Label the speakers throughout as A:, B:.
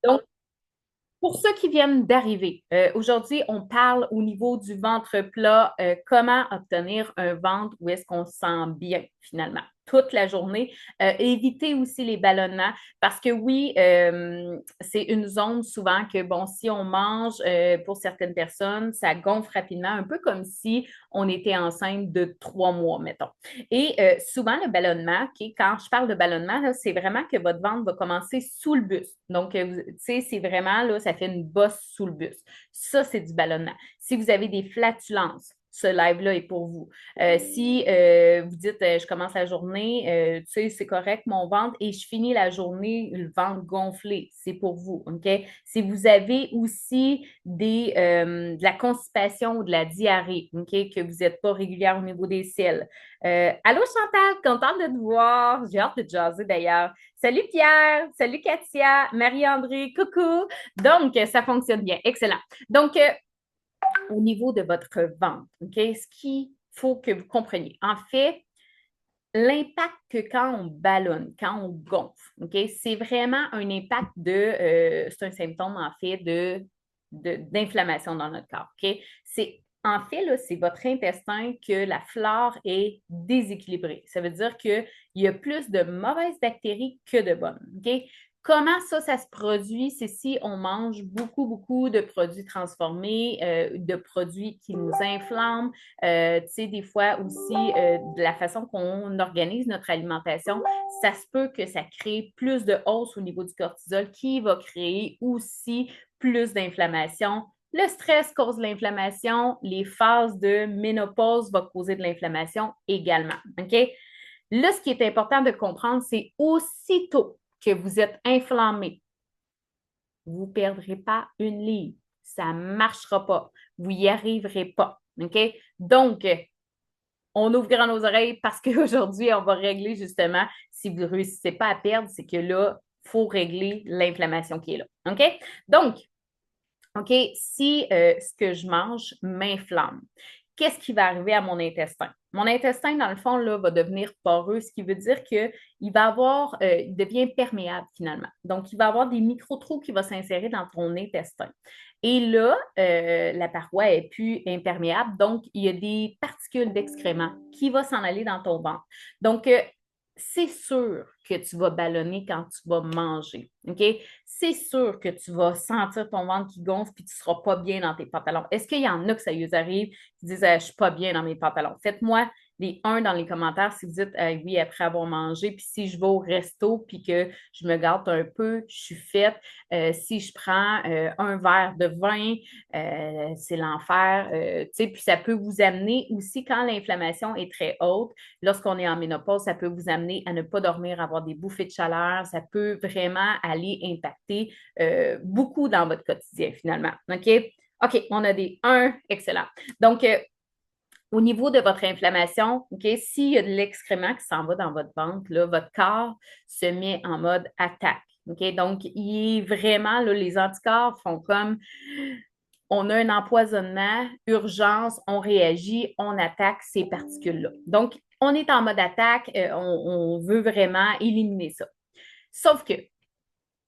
A: Donc, pour ceux qui viennent d'arriver, aujourd'hui, on parle au niveau du ventre plat, comment obtenir un ventre où est-ce qu'on se sent bien finalement toute la journée. Éviter aussi les ballonnements parce que oui, c'est une zone souvent que, bon, si on mange, pour certaines personnes, ça gonfle rapidement, un peu comme si on était enceinte de 3 mois, mettons. Et souvent, le ballonnement, quand je parle de ballonnement, là, c'est vraiment que votre ventre va commencer sous le buste. Donc, tu sais, c'est vraiment, là, ça fait une bosse sous le buste. Ça, c'est du ballonnement. Si vous avez des flatulences, ce live-là est pour vous. Si vous dites, je commence la journée, tu sais, c'est correct, mon ventre, et je finis la journée, le ventre gonflé, c'est pour vous, OK? Si vous avez aussi de la constipation ou de la diarrhée, OK, que vous n'êtes pas régulière au niveau des selles. Allô Chantal, contente de te voir. J'ai hâte de te jaser d'ailleurs. Salut Pierre, salut Katia, Marie-André, coucou. Donc, ça fonctionne bien. Excellent. Donc, au niveau de votre ventre, OK, ce qu'il faut que vous compreniez, en fait, l'impact que quand on ballonne, quand on gonfle, OK, c'est vraiment un impact c'est un symptôme en fait d'inflammation dans notre corps, OK? C'est en fait, là, c'est votre intestin que la flore est déséquilibrée. Ça veut dire qu'il y a plus de mauvaises bactéries que de bonnes, OK? Comment ça se produit? C'est si on mange beaucoup, beaucoup de produits transformés, de produits qui nous inflamment, tu sais, des fois aussi, de la façon qu'on organise notre alimentation, ça se peut que ça crée plus de hausse au niveau du cortisol qui va créer aussi plus d'inflammation. Le stress cause l'inflammation, les phases de ménopause vont causer de l'inflammation également. OK? Là, ce qui est important de comprendre, c'est aussitôt que vous êtes inflammé, vous ne perdrez pas une livre. Ça ne marchera pas. Vous n'y arriverez pas. OK? Donc, on ouvre grand nos oreilles parce qu'aujourd'hui, on va régler justement, si vous ne réussissez pas à perdre, c'est que là, il faut régler l'inflammation qui est là. OK? Donc, OK, si ce que je mange m'inflamme, qu'est-ce qui va arriver à mon intestin? Mon intestin, dans le fond, là, va devenir poreux, ce qui veut dire qu'il va avoir, il devient perméable finalement. Donc, il va avoir des micro-trous qui vont s'insérer dans ton intestin. Et là, la paroi est plus imperméable, donc il y a des particules d'excréments qui vont s'en aller dans ton ventre. Donc, c'est sûr que tu vas ballonner quand tu vas manger. OK? C'est sûr que tu vas sentir ton ventre qui gonfle puis tu ne seras pas bien dans tes pantalons. Est-ce qu'il y en a que ça y arrive qui disent je ne suis pas bien dans mes pantalons? Faites-moi les uns dans les commentaires si vous dites oui après avoir mangé. Puis si je vais au resto puis que je me gâte un peu, je suis faite. Si je prends un verre de vin, c'est l'enfer. Puis ça peut vous amener aussi quand l'inflammation est très haute. Lorsqu'on est en ménopause, ça peut vous amener à ne pas dormir, avoir des bouffées de chaleur. Ça peut vraiment aller impacter beaucoup dans votre quotidien finalement. OK? OK, on a des 1, excellent. Donc, au niveau de votre inflammation, OK, s'il y a de l'excrément qui s'en va dans votre ventre, là, votre corps se met en mode attaque. OK? Donc, il est vraiment, là, les anticorps font comme on a un empoisonnement, urgence, on réagit, on attaque ces particules-là. Donc, on est en mode attaque, on veut vraiment éliminer ça. Sauf que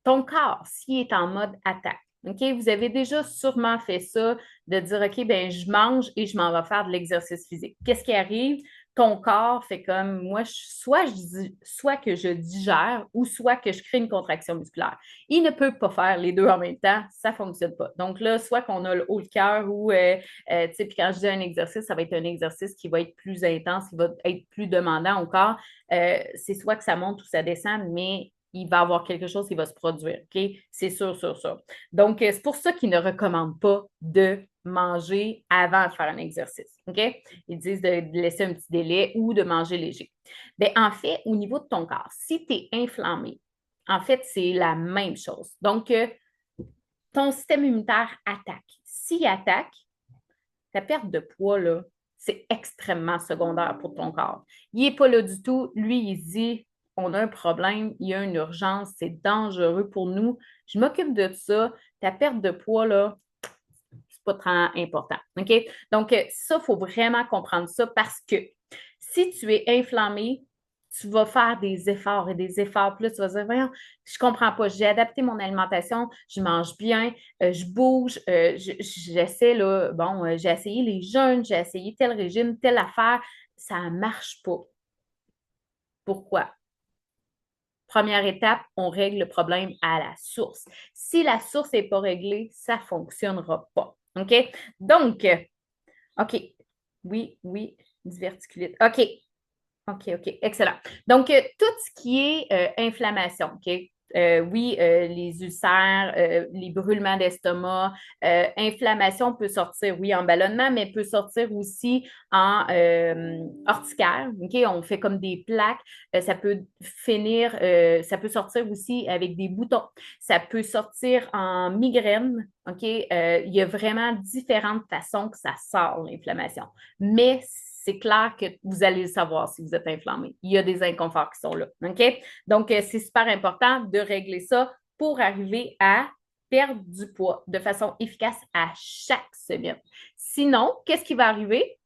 A: ton corps, s'il est en mode attaque, OK, vous avez déjà sûrement fait ça, de dire, OK, ben je mange et je m'en vais faire de l'exercice physique. Qu'est-ce qui arrive? Ton corps fait comme moi, soit que je digère ou soit que je crée une contraction musculaire. Il ne peut pas faire les deux en même temps, ça ne fonctionne pas. Donc là, soit qu'on a le haut le cœur ou, tu sais, puis quand je dis un exercice, ça va être un exercice qui va être plus intense, qui va être plus demandant au corps. C'est soit que ça monte ou ça descend, mais il va y avoir quelque chose qui va se produire. OK? C'est sûr, sûr, sûr. Donc, c'est pour ça qu'ils ne recommandent pas de manger avant de faire un exercice. OK? Ils disent de laisser un petit délai ou de manger léger. Bien, en fait, au niveau de ton corps, si tu es inflammé, en fait, c'est la même chose. Donc, ton système immunitaire attaque. S'il attaque, ta perte de poids, là, c'est extrêmement secondaire pour ton corps. Il n'est pas là du tout. Lui, il se dit, on a un problème, il y a une urgence, c'est dangereux pour nous. Je m'occupe de ça. Ta perte de poids, là, c'est pas très important. OK? Donc, ça, il faut vraiment comprendre ça parce que si tu es inflammé, tu vas faire des efforts et des efforts. Puis là, tu vas dire, voyons, je comprends pas. J'ai adapté mon alimentation, je mange bien, je bouge, j'essaie, là, bon, j'ai essayé les jeûnes, j'ai essayé tel régime, telle affaire. Ça ne marche pas. Pourquoi? Première étape, on règle le problème à la source. Si la source n'est pas réglée, ça ne fonctionnera pas. OK? Donc, OK. Oui, oui, diverticulite. OK. OK, OK, excellent. Donc, tout ce qui est inflammation, OK? Oui, les ulcères, les brûlements d'estomac, inflammation peut sortir, oui, en ballonnement, mais peut sortir aussi en urticaire, OK? On fait comme des plaques. Ça peut finir, ça peut sortir aussi avec des boutons. Ça peut sortir en migraine, OK? Il y a vraiment différentes façons que ça sort, l'inflammation. Mais c'est clair que vous allez le savoir si vous êtes inflammé. Il y a des inconforts qui sont là. OK? Donc, c'est super important de régler ça pour arriver à perdre du poids de façon efficace à chaque semaine. Sinon, qu'est-ce qui va arriver?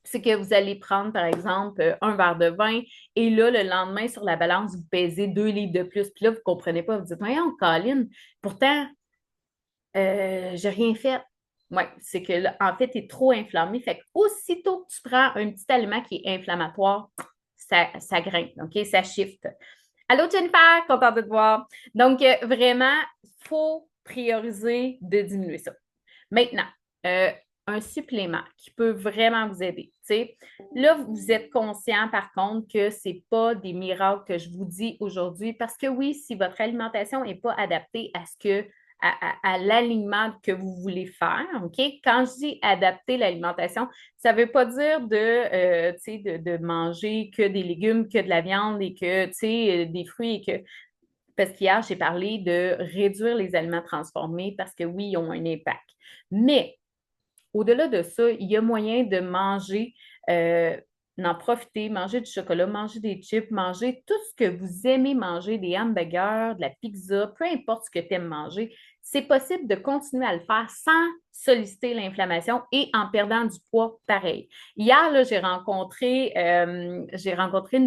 A: C'est que vous allez prendre, par exemple, un verre de vin et là, le lendemain, sur la balance, vous pesez 2 livres de plus. Puis là, vous ne comprenez pas. Vous dites, voyons, Colin, pourtant, j'ai rien fait. Oui, c'est que là, en fait, tu es trop inflammé. Fait que aussitôt que tu prends un petit aliment qui est inflammatoire, ça grimpe, OK? Ça shift. Allô, Jennifer, contente de te voir. Donc, vraiment, il faut prioriser de diminuer ça. Maintenant, euh, un supplément qui peut vraiment vous aider. T'sais. Là, vous êtes conscient, par contre, que ce n'est pas des miracles que je vous dis aujourd'hui parce que oui, si votre alimentation n'est pas adaptée à ce que à l'alignement que vous voulez faire. OK? Quand je dis adapter l'alimentation, ça ne veut pas dire de manger que des légumes, que de la viande et que des fruits et que. Parce qu'hier, j'ai parlé de réduire les aliments transformés parce que oui, ils ont un impact. Mais au-delà de ça, il y a moyen de manger, d'en profiter, manger du chocolat, manger des chips, manger tout ce que vous aimez manger, des hamburgers, de la pizza, peu importe ce que tu aimes manger. C'est possible de continuer à le faire sans solliciter l'inflammation et en perdant du poids pareil. Hier, là, j'ai rencontré une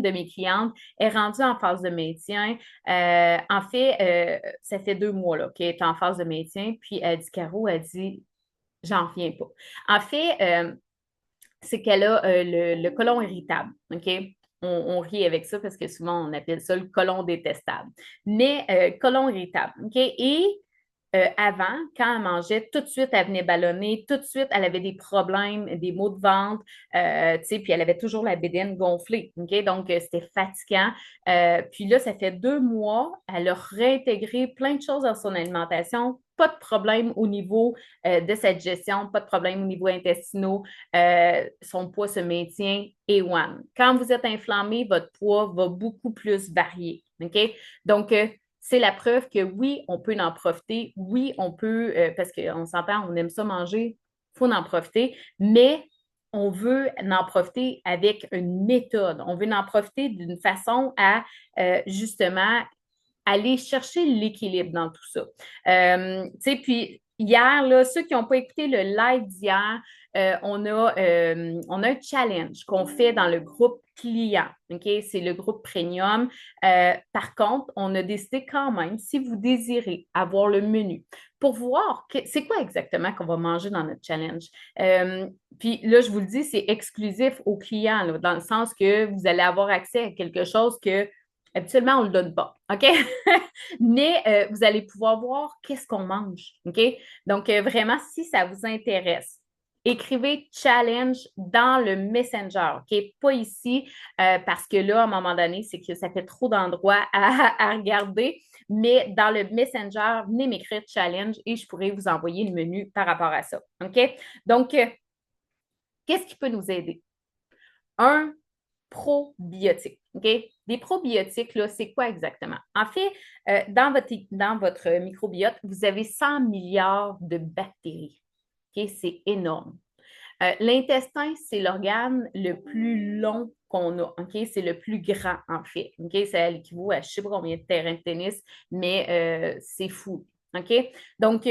A: de mes clientes, elle est rendue en phase de maintien. En fait, ça fait 2 mois là, qu'elle est en phase de maintien. Puis elle dit, Caro, elle dit, j'en reviens pas. En fait, c'est qu'elle a le côlon irritable. OK? On rit avec ça parce que souvent, on appelle ça le côlon détestable. Mais côlon irritable. OK? Et avant, quand elle mangeait, tout de suite, elle venait ballonner, tout de suite, elle avait des problèmes, des maux de ventre, puis elle avait toujours la bédaine gonflée. OK? Donc, c'était fatigant. Puis là, ça fait 2 mois, elle a réintégré plein de choses dans son alimentation. Pas de problème au niveau de cette gestion, pas de problème au niveau intestinaux. Son poids se maintient A1. Quand vous êtes inflammé, votre poids va beaucoup plus varier. OK? Donc, c'est la preuve que oui, on peut en profiter. Oui, on peut, parce qu'on s'entend, on aime ça manger, il faut en profiter, mais on veut en profiter avec une méthode. On veut en profiter d'une façon à justement aller chercher l'équilibre dans tout ça. Puis hier, là, ceux qui n'ont pas écouté le live d'hier, on a un challenge qu'on fait dans le groupe client. OK? C'est le groupe premium. Par contre, on a décidé quand même, si vous désirez avoir le menu, pour voir c'est quoi exactement qu'on va manger dans notre challenge. Puis là, je vous le dis, c'est exclusif aux clients, là, dans le sens que vous allez avoir accès à quelque chose que habituellement, on ne le donne pas, OK? Mais vous allez pouvoir voir qu'est-ce qu'on mange, OK? Donc, vraiment, si ça vous intéresse, écrivez challenge dans le Messenger, OK? Pas ici, parce que là, à un moment donné, c'est que ça fait trop d'endroits à regarder. Mais dans le Messenger, venez m'écrire challenge et je pourrai vous envoyer le menu par rapport à ça, OK? Donc, qu'est-ce qui peut nous aider? Un probiotique. OK? Des probiotiques, là, c'est quoi exactement? En fait, dans votre microbiote, vous avez 100 milliards de bactéries. OK? C'est énorme. L'intestin, c'est l'organe le plus long qu'on a. OK? C'est le plus grand, en fait. OK? Ça équivaut à je ne sais pas combien de terrains de tennis, mais c'est fou. OK? Donc,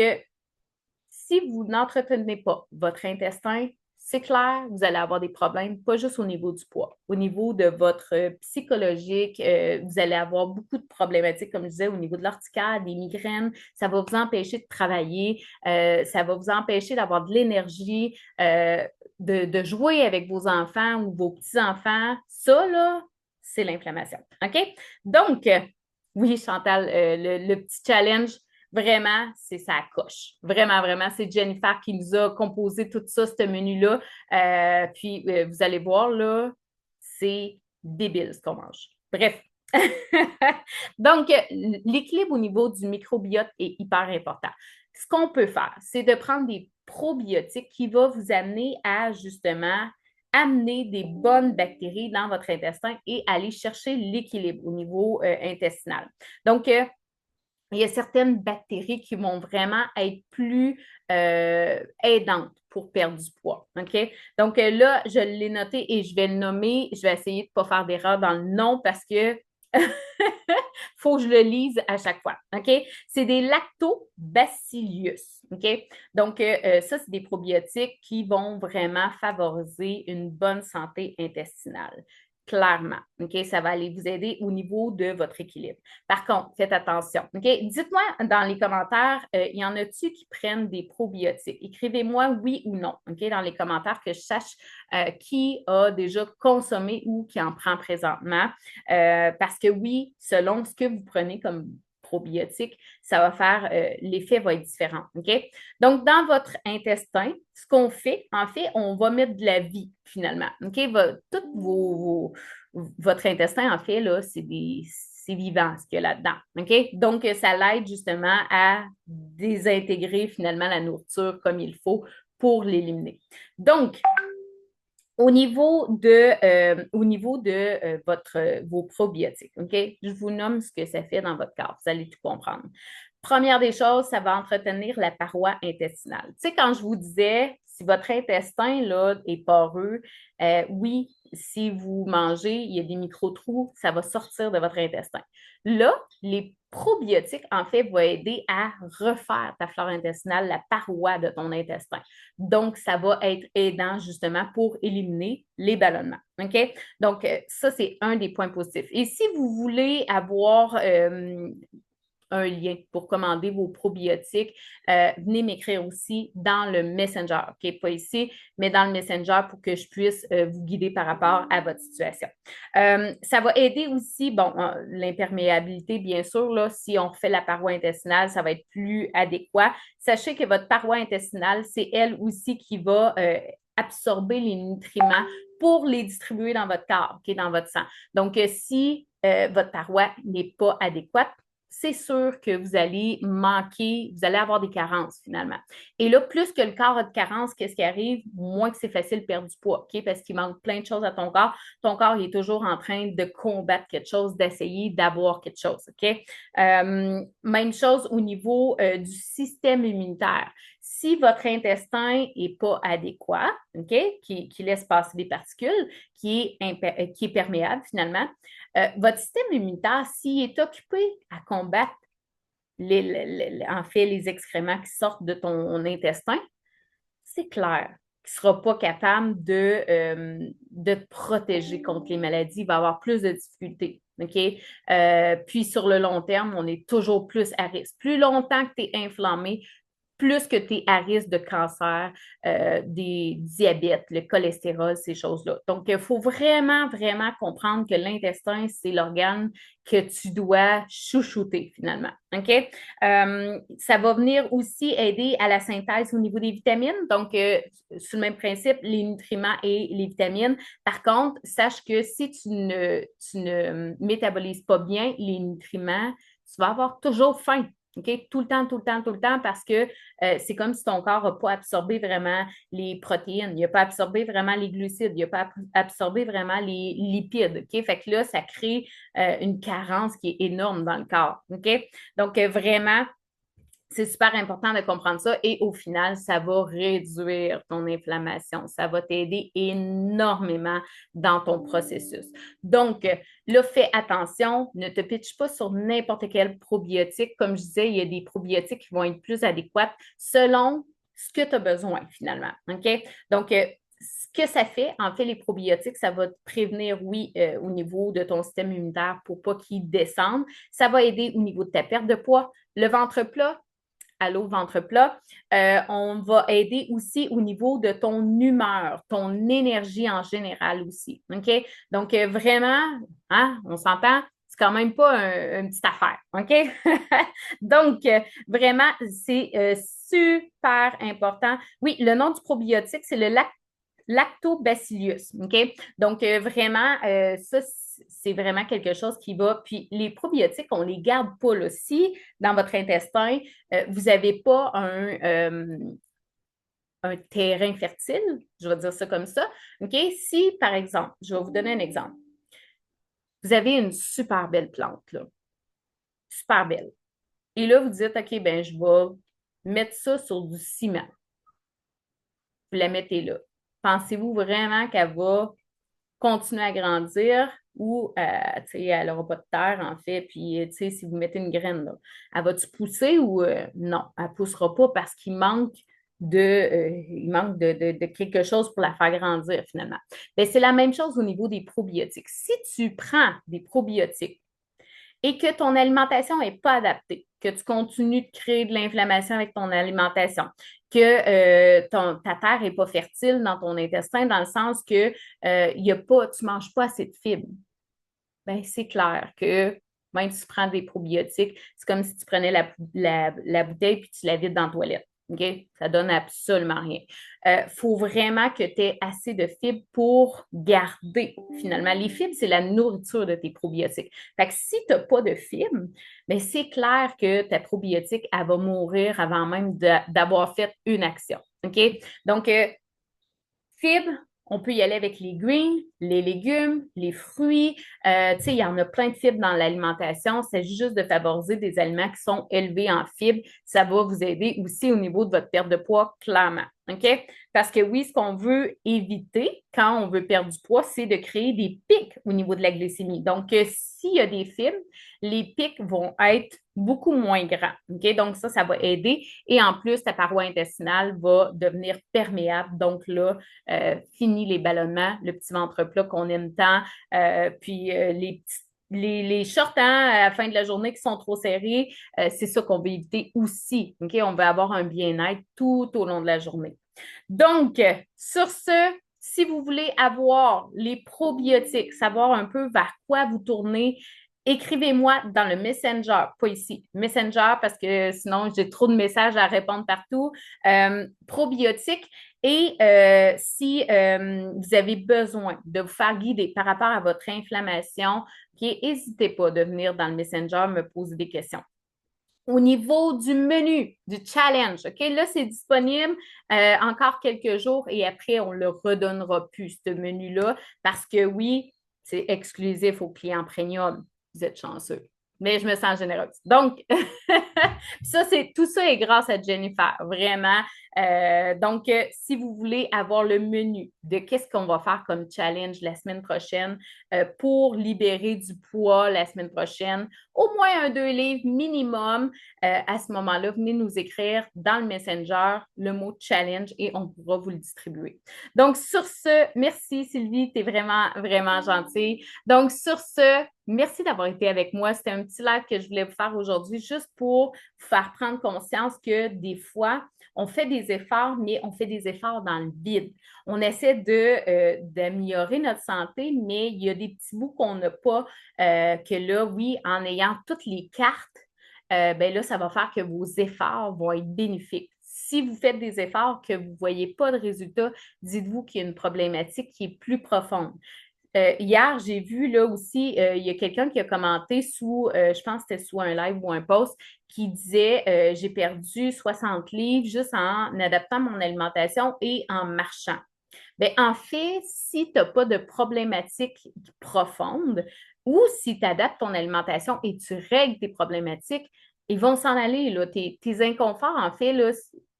A: si vous n'entretenez pas votre intestin, c'est clair, vous allez avoir des problèmes, pas juste au niveau du poids, au niveau de votre psychologique, vous allez avoir beaucoup de problématiques, comme je disais, au niveau de l'urticaire, des migraines, ça va vous empêcher de travailler, ça va vous empêcher d'avoir de l'énergie, de jouer avec vos enfants ou vos petits-enfants. Ça, là, c'est l'inflammation. OK? Donc, oui, Chantal, le petit challenge, vraiment, c'est ça coche. Vraiment, vraiment, c'est Jennifer qui nous a composé tout ça, ce menu-là. Puis, vous allez voir, là, c'est débile ce qu'on mange. Bref. Donc, l'équilibre au niveau du microbiote est hyper important. Ce qu'on peut faire, c'est de prendre des probiotiques qui vont vous amener à justement amener des bonnes bactéries dans votre intestin et aller chercher l'équilibre au niveau intestinal. Donc, il y a certaines bactéries qui vont vraiment être plus aidantes pour perdre du poids. OK? Donc là, je l'ai noté et je vais le nommer. Je vais essayer de ne pas faire d'erreur dans le nom parce que faut que je le lise à chaque fois. OK? C'est des lactobacillus. OK? Donc, ça, c'est des probiotiques qui vont vraiment favoriser une bonne santé intestinale. Clairement. OK? Ça va aller vous aider au niveau de votre équilibre. Par contre, faites attention. OK? Dites-moi dans les commentaires, y en a-tu qui prennent des probiotiques? Écrivez-moi oui ou non. OK? Dans les commentaires que je sache qui a déjà consommé ou qui en prend présentement. Parce que oui, selon ce que vous prenez comme probiotique, ça va faire, l'effet va être différent. OK? Donc, dans votre intestin, ce qu'on fait, en fait, on va mettre de la vie finalement. OK? Votre intestin, en fait, là, c'est vivant ce qu'il y a là-dedans. OK? Donc, ça l'aide justement à désintégrer finalement la nourriture comme il faut pour l'éliminer. Donc, au niveau de vos probiotiques, OK? Je vous nomme ce que ça fait dans votre corps. Vous allez tout comprendre. Première des choses, ça va entretenir la paroi intestinale. Tu sais, quand je vous disais, si votre intestin là, est poreux, oui, si vous mangez, il y a des micro-trous, ça va sortir de votre intestin. Là, les probiotiques, en fait, vont aider à refaire ta flore intestinale, la paroi de ton intestin. Donc, ça va être aidant justement pour éliminer les ballonnements. OK? Donc, ça, c'est un des points positifs. Et si vous voulez avoir un lien pour commander vos probiotiques, venez m'écrire aussi dans le Messenger, OK? Pas ici, mais dans le Messenger pour que je puisse vous guider par rapport à votre situation. Ça va aider aussi, bon, l'imperméabilité, bien sûr, là, si on refait la paroi intestinale, ça va être plus adéquat. Sachez que votre paroi intestinale, c'est elle aussi qui va absorber les nutriments pour les distribuer dans votre corps, okay, dans votre sang. Donc, si votre paroi n'est pas adéquate, c'est sûr que vous allez manquer, vous allez avoir des carences finalement. Et là, plus que le corps a de carences, qu'est-ce qui arrive? Moins que c'est facile de perdre du poids, OK? Parce qu'il manque plein de choses à ton corps. Ton corps, il est toujours en train de combattre quelque chose, d'essayer d'avoir quelque chose, OK? Même chose au niveau du système immunitaire. Si votre intestin n'est pas adéquat, OK, qui laisse passer des particules, qui est perméable finalement, votre système immunitaire, s'il est occupé à combattre en fait les excréments qui sortent de ton intestin, c'est clair qu'il ne sera pas capable de te protéger contre les maladies. Il va avoir plus de difficultés. OK? Puis sur le long terme, on est toujours plus à risque. Plus longtemps que tu es inflammé, plus que tu es à risque de cancer, des diabètes, le cholestérol, ces choses-là. Donc, il faut vraiment, vraiment comprendre que l'intestin, c'est l'organe que tu dois chouchouter finalement. OK? Ça va venir aussi aider à la synthèse au niveau des vitamines. Donc, sur le même principe, les nutriments et les vitamines. Par contre, sache que si tu ne métabolises pas bien les nutriments, tu vas avoir toujours faim. OK? Tout le temps, tout le temps, tout le temps, parce que c'est comme si ton corps n'a pas absorbé vraiment les protéines, il n'a pas absorbé vraiment les glucides, il n'a pas absorbé vraiment les lipides. OK? Fait que là, ça crée une carence qui est énorme dans le corps. OK? Donc, vraiment, c'est super important de comprendre ça et au final, ça va réduire ton inflammation. Ça va t'aider énormément dans ton processus. Donc, là, fais attention, ne te pitche pas sur n'importe quel probiotique. Comme je disais, il y a des probiotiques qui vont être plus adéquats selon ce que tu as besoin finalement. OK? Donc, ce que ça fait, en fait, les probiotiques, ça va te prévenir, oui, au niveau de ton système immunitaire pour pas qu'il descende. Ça va aider au niveau de ta perte de poids. Le ventre plat, allô, ventre plat, on va aider aussi au niveau de ton humeur, ton énergie en général aussi. OK? Donc, vraiment, hein, on s'entend, c'est quand même pas une petite affaire. OK? Donc, vraiment, c'est super important. Oui, le nom du probiotique, c'est le lactobacillus. OK? Donc, vraiment, ça, c'est vraiment quelque chose qui va. Puis, les probiotiques, on ne les garde pas là. Si dans votre intestin, vous n'avez pas un terrain fertile, je vais dire ça comme ça. OK? Si, par exemple, je vais vous donner un exemple. Vous avez une super belle plante, là. Super belle. Et là, vous dites, OK, ben, je vais mettre ça sur du ciment. Vous la mettez là. Pensez-vous vraiment qu'elle va continuer à grandir ou elle n'aura pas de terre, en fait. Puis, si vous mettez une graine, là, elle va-tu pousser ou non, elle ne poussera pas parce qu'il manque de quelque chose pour la faire grandir, finalement. Bien, c'est la même chose au niveau des probiotiques. Si tu prends des probiotiques et que ton alimentation n'est pas adaptée, que tu continues de créer de l'inflammation avec ton alimentation, que ta terre n'est pas fertile dans ton intestin, dans le sens que tu ne manges pas assez de fibres, ben, c'est clair que même si tu prends des probiotiques, c'est comme si tu prenais la bouteille puis tu la vides dans la toilette. OK? Ça donne absolument rien. Il faut vraiment que tu aies assez de fibres pour garder, finalement. Les fibres, c'est la nourriture de tes probiotiques. Fait que si tu n'as pas de fibres, ben c'est clair que ta probiotique, elle va mourir avant même d'avoir fait une action. OK? Donc, fibres, on peut y aller avec les greens, les légumes, les fruits. Tu sais, il y en a plein de fibres dans l'alimentation. Il s'agit juste de favoriser des aliments qui sont élevés en fibres. Ça va vous aider aussi au niveau de votre perte de poids, clairement. OK? Parce que oui, ce qu'on veut éviter quand on veut perdre du poids, c'est de créer des pics au niveau de la glycémie. Donc, s'il y a des fibres, les pics vont être beaucoup moins grands. OK? Donc, ça va aider. Et en plus, ta paroi intestinale va devenir perméable. Donc là, fini les ballonnements, le petit ventre plat qu'on aime tant, puis les shorts à la fin de la journée qui sont trop serrés, c'est ça qu'on veut éviter aussi. OK? On veut avoir un bien-être tout au long de la journée. Donc, sur ce, si vous voulez avoir les probiotiques, savoir un peu vers quoi vous tournez, écrivez-moi dans le Messenger, pas ici, Messenger, parce que sinon j'ai trop de messages à répondre partout. Probiotiques. Et si vous avez besoin de vous faire guider par rapport à votre inflammation, n'hésitez pas de venir dans le Messenger me poser des questions. Au niveau du menu, du challenge, OK? Là, c'est disponible encore quelques jours et après, on ne le redonnera plus, ce menu-là, parce que oui, c'est exclusif aux clients premium. Vous êtes chanceux. Mais je me sens généreuse. Donc, tout ça est grâce à Jennifer, vraiment. Donc, si vous voulez avoir le menu de qu'est-ce qu'on va faire comme challenge la semaine prochaine pour libérer du poids la semaine prochaine, au moins 2 livres minimum, à ce moment-là, venez nous écrire dans le Messenger le mot challenge et on pourra vous le distribuer. Donc, sur ce, merci Sylvie, tu es vraiment, vraiment gentille. Donc, sur ce, merci d'avoir été avec moi. C'était un petit live que je voulais vous faire aujourd'hui juste pour vous faire prendre conscience que des fois, on fait des efforts, mais on fait des efforts dans le vide. On essaie d'améliorer notre santé, mais il y a des petits bouts qu'on n'a pas, que là, oui, en ayant toutes les cartes, ben là, ça va faire que vos efforts vont être bénéfiques. Si vous faites des efforts que vous ne voyez pas de résultats, dites-vous qu'il y a une problématique qui est plus profonde. Hier, j'ai vu là aussi, il y a quelqu'un qui a commenté je pense que c'était sous un live ou un post, qui disait j'ai perdu 60 livres juste en adaptant mon alimentation et en marchant. Bien, en fait, si tu n'as pas de problématique profonde ou si tu adaptes ton alimentation et tu règles tes problématiques, ils vont s'en aller. Là. Tes inconforts, en fait, là,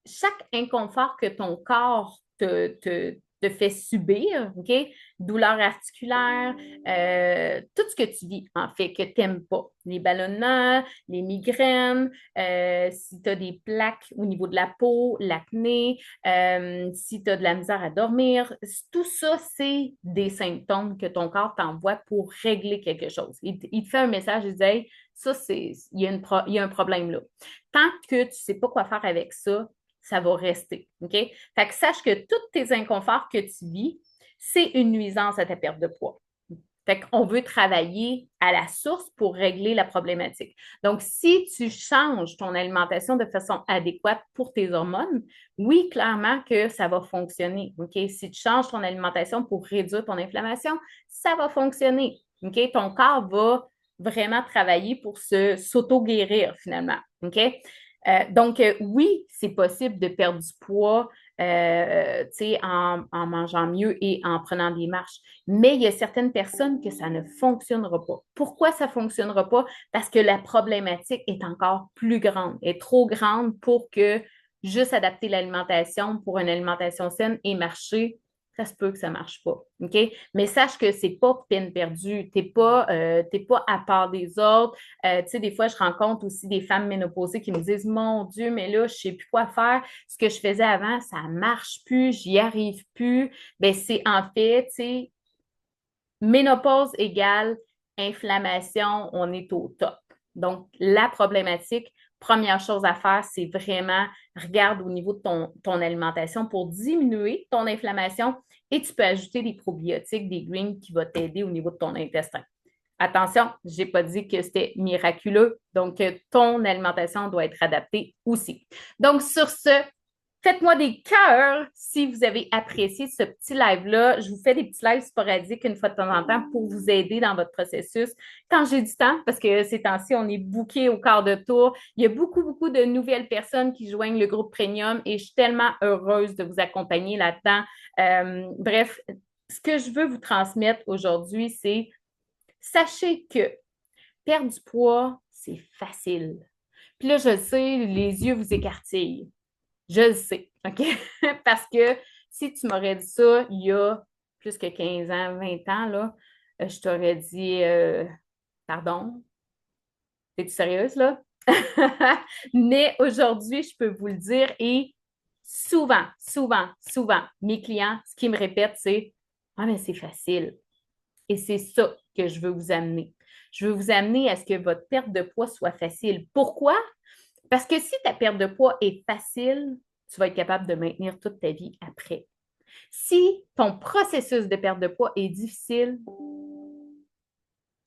A: chaque inconfort que ton corps te fait subir, OK? Douleurs articulaires, tout ce que tu vis, en fait, que tu n'aimes pas. Les ballonnements, les migraines, si tu as des plaques au niveau de la peau, l'acné, si tu as de la misère à dormir, tout ça, c'est des symptômes que ton corps t'envoie pour régler quelque chose. Il te fait un message, il dit, hey, ça, il y a un problème là. Tant que tu ne sais pas quoi faire avec ça va rester. OK? Fait que sache que tous tes inconforts que tu vis, c'est une nuisance à ta perte de poids. Fait qu'on veut travailler à la source pour régler la problématique. Donc, si tu changes ton alimentation de façon adéquate pour tes hormones, oui, clairement que ça va fonctionner. OK? Si tu changes ton alimentation pour réduire ton inflammation, ça va fonctionner. OK? Ton corps va vraiment travailler pour s'auto-guérir finalement. OK? Donc, oui, c'est possible de perdre du poids en mangeant mieux et en prenant des marches. Mais il y a certaines personnes que ça ne fonctionnera pas. Pourquoi ça ne fonctionnera pas? Parce que la problématique est encore plus grande, est trop grande pour que juste adapter l'alimentation pour une alimentation saine et marcher, ça se peut que ça ne marche pas. OK? Mais sache que ce n'est pas peine perdue. Tu n'es pas à part des autres. Tu sais, des fois, je rencontre aussi des femmes ménopausées qui me disent, mon Dieu, mais là, je ne sais plus quoi faire. Ce que je faisais avant, ça ne marche plus, j'y arrive plus. Ben, c'est en fait, tu sais, ménopause égale inflammation, on est au top. Donc, la problématique, première chose à faire, c'est vraiment regarde au niveau de ton alimentation pour diminuer ton inflammation et tu peux ajouter des probiotiques, des greens qui vont t'aider au niveau de ton intestin. Attention, je n'ai pas dit que c'était miraculeux, donc ton alimentation doit être adaptée aussi. Donc, sur ce, faites-moi des cœurs si vous avez apprécié ce petit live-là. Je vous fais des petits lives sporadiques une fois de temps en temps pour vous aider dans votre processus. Quand j'ai du temps, parce que ces temps-ci, on est booké au quart de tour, il y a beaucoup, beaucoup de nouvelles personnes qui joignent le groupe Premium et je suis tellement heureuse de vous accompagner là-dedans. Bref, ce que je veux vous transmettre aujourd'hui, c'est sachez que perdre du poids, c'est facile. Puis là, je le sais, les yeux vous écartillent. Je le sais, OK? Parce que si tu m'aurais dit ça il y a plus que 15 ans, 20 ans, là, je t'aurais dit pardon, es-tu sérieuse là? Mais aujourd'hui, je peux vous le dire et souvent, souvent, souvent, mes clients, ce qu'ils me répètent, c'est ah, mais c'est facile. Et c'est ça que je veux vous amener. Je veux vous amener à ce que votre perte de poids soit facile. Pourquoi? Parce que si ta perte de poids est facile, tu vas être capable de maintenir toute ta vie après. Si ton processus de perte de poids est difficile,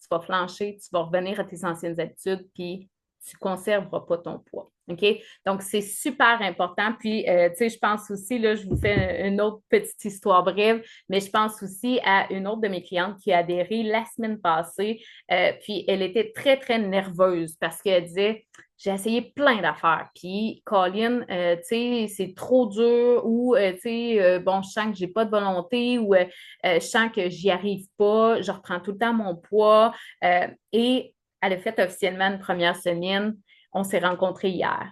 A: tu vas flancher, tu vas revenir à tes anciennes habitudes, puis tu ne conserveras pas ton poids. OK? Donc, c'est super important. Puis, tu sais, je pense aussi, là, je vous fais une autre petite histoire brève, mais je pense aussi à une autre de mes clientes qui a adhéré la semaine passée. Puis, elle était très, très nerveuse parce qu'elle disait, j'ai essayé plein d'affaires. Puis, Colin, tu sais, c'est trop dur ou, tu sais, bon, je sens que j'ai pas de volonté ou je sens que j'y arrive pas, je reprends tout le temps mon poids. Et elle a fait officiellement une première semaine. On s'est rencontrés hier.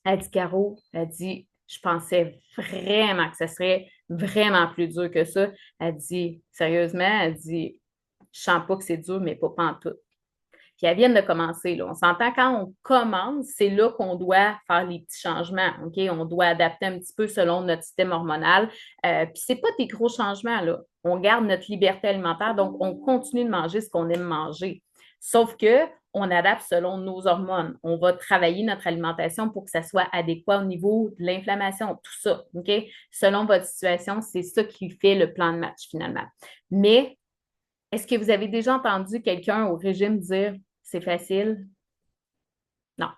A: Elle dit, Caro, elle dit, je pensais vraiment que ce serait vraiment plus dur que ça. Elle dit, sérieusement, elle dit, je sens pas que c'est dur, mais pas pantoute. Puis elles viennent de commencer. Là. On s'entend quand on commence, c'est là qu'on doit faire les petits changements. OK? On doit adapter un petit peu selon notre système hormonal. Puis c'est pas des gros changements, là. On garde notre liberté alimentaire, donc on continue de manger ce qu'on aime manger. Sauf que on adapte selon nos hormones. On va travailler notre alimentation pour que ça soit adéquat au niveau de l'inflammation, tout ça. OK? Selon votre situation, c'est ça qui fait le plan de match finalement. Mais est-ce que vous avez déjà entendu quelqu'un au régime dire c'est facile? Non.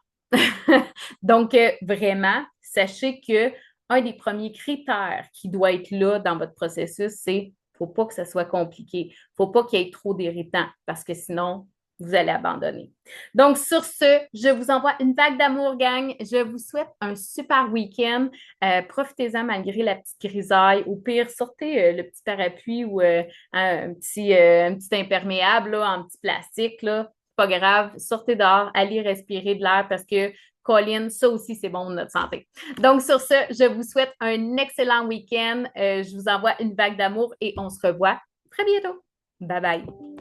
A: Donc, vraiment, sachez que un des premiers critères qui doit être là dans votre processus, c'est qu'il ne faut pas que ça soit compliqué. Il ne faut pas qu'il y ait trop d'irritants parce que sinon, vous allez abandonner. Donc, sur ce, je vous envoie une vague d'amour, gang. Je vous souhaite un super week-end. Profitez-en malgré la petite grisaille. Au pire, sortez le petit parapluie ou un petit imperméable là, en petit plastique. Là. Pas grave, sortez dehors, allez respirer de l'air parce que Colin, ça aussi, c'est bon pour notre santé. Donc, sur ce, je vous souhaite un excellent week-end. Je vous envoie une vague d'amour et on se revoit très bientôt. Bye bye.